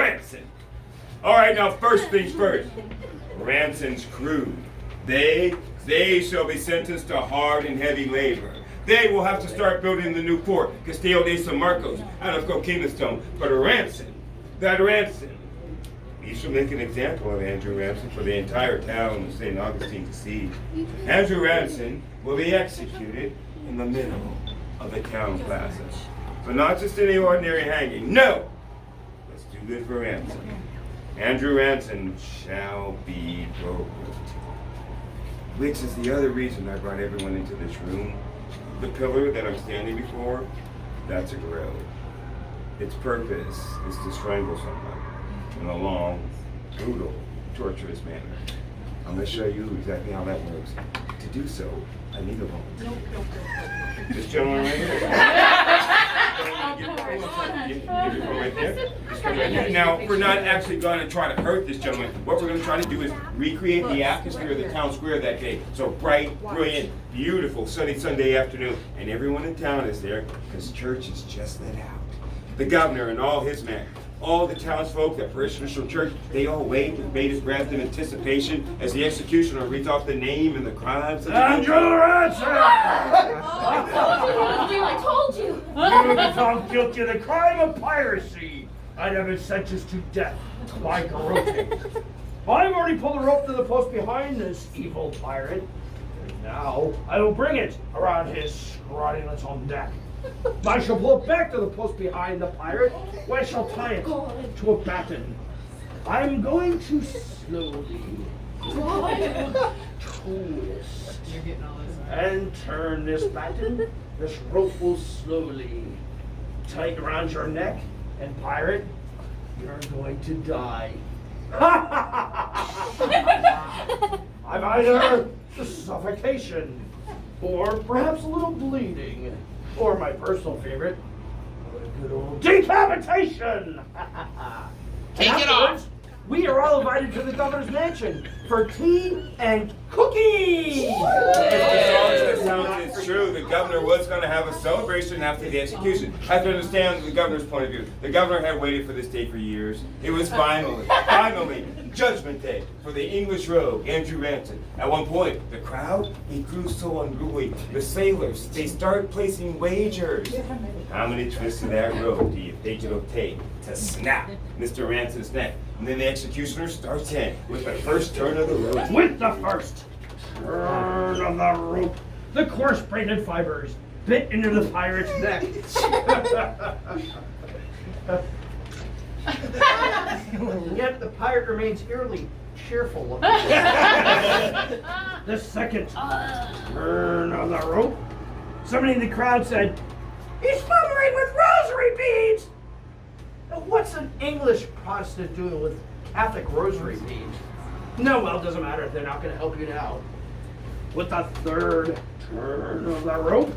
Ransom. All right, now first things first. Ransom's crew. They shall be sentenced to hard and heavy labor. They will have to start building the new port, Castillo de San Marcos, out of Coquina Stone. But a ransom, that ransom, we shall make an example of Andrew Ransom for the entire town of St. Augustine to see. Andrew Ransom will be executed in the middle of the town plaza. But not just any ordinary hanging. No! Let's do good for Ransom. Andrew Ransom shall be burned. Which is the other reason I brought everyone into this room. The pillar that I'm standing before, that's a grove. Its purpose is to strangle someone in a long, brutal, torturous manner. I'm going to show you exactly how that works. To do so, I need a moment. Nope. This gentleman right here. Now, we're not actually going to try to hurt this gentleman. What we're going to try to do is recreate the atmosphere of the town square that day. So bright, brilliant, beautiful, sunny Sunday afternoon. And everyone in town is there because church is just let out. The governor and all his men, all the townsfolk, the parishioners from church, they all wait with bated breath in anticipation as the executioner reads off the name and the crimes of the Andrew Ransom! I told you! You have been found guilty of the crime of piracy and have been sentenced to death by garroting. I've already pulled the rope to the post behind this evil pirate, and now I will bring it around his scrawny little neck. I shall pull it back to the post behind the pirate, where I shall tie it to a batten. I'm going to slowly twist and turn this batten. This rope will slowly tighten around your neck, and pirate, you're going to die. I've either suffocation, or perhaps a little bleeding, or my personal favorite, a good old decapitation! Take it off! We are all invited to the governor's mansion for tea and cookies! As long as it's true, the governor was going to have a celebration after the execution. I have to understand the governor's point of view. The governor had waited for this day for years. It was finally, Judgment Day for the English rogue, Andrew Ransom. At one point, the crowd, it grew so unruly. The sailors, they started placing wagers. How many twists of that rope do you think it'll take to snap Mr. Ransom's neck? And then the executioner starts in with the first turn of the rope. With the first turn of the rope, the coarse braided fibers bit into the pirate's neck. Yet the pirate remains eerily cheerful. The second turn of the rope, somebody in the crowd said, "He's fumbling with rosary beads!" Now, what's an English Protestant doing with Catholic rosary beads? No, well, it doesn't matter if they're not going to help you now. With the third turn of the rope,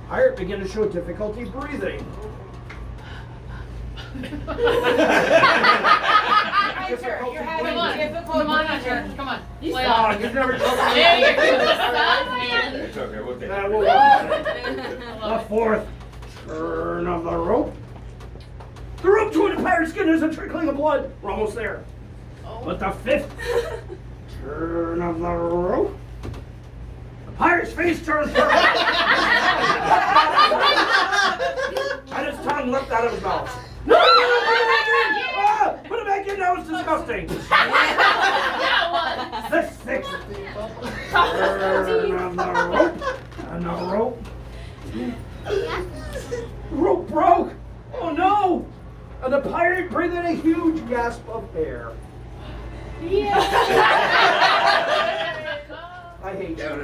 pirate began to show difficulty breathing. You're having difficulty. Come on, Hunter. Come on. Play Oh, off. you've never told me. There you go. Stop, man. It's okay, we'll take it. We'll the fourth turn of the rope. The rope toward the pirate's skin is a trickling of blood. We're almost there. But the fifth turn of the rope, the pirate's face turns purple. And his tongue leapt out of his mouth. No! Put it back in! Ah, put it back in, that was disgusting. The sixth turn of the rope, and the rope broke. Oh no! And the pirate breathed in a huge gasp of air. I hate you. And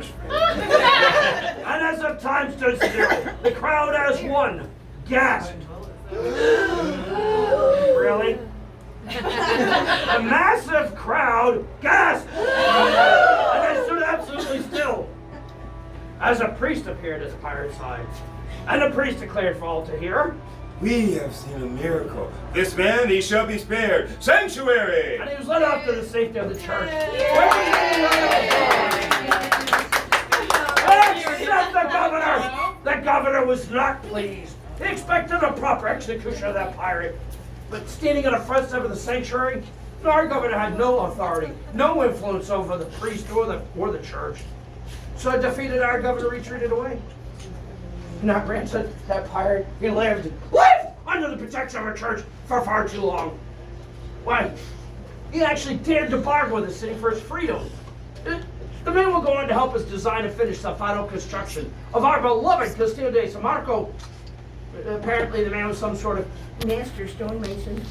as the time stood still, the crowd as one gasped. Really? The massive crowd gasped. And they stood absolutely still. As a priest appeared at the pirate's side. And the priest declared for all to hear, We have seen a miracle. This man, he shall be spared. Sanctuary! and he was led off to the safety of the church. Except the governor! The governor was not pleased. He expected a proper execution of that pirate. But standing at the front step of the sanctuary, our governor had no authority, no influence over the priest or the church. So a defeated our governor retreated away. Now, granted, that pirate, he lived under the protection of our church for far too long. Why, he actually dared to bargain with the city for his freedom. The man will go on to help us design and finish the final construction of our beloved Castillo de San Marco. Apparently, the man was some sort of master stonemason.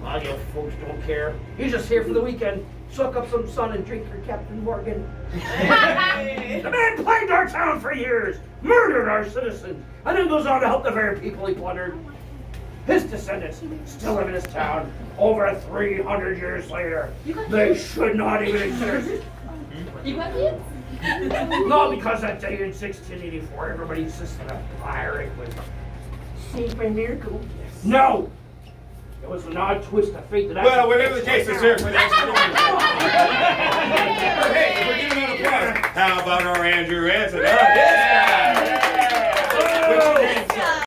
Well, you folks don't care. He's just here for the weekend. Soak up some sun and drink your Captain Morgan. The man plagued our town for years, murdered our citizens, and then goes on to help the very people he plundered. His descendants still live in his town over 300 years later. They should not even exist. You got kids? No, because that day in 1684, everybody insisted a pirate was saved by miracle. No! It was an odd twist of fate that Well, whatever the case is here for the expedition. Hey, we're giving it a applause. How about our Andrew Ransom? Huh?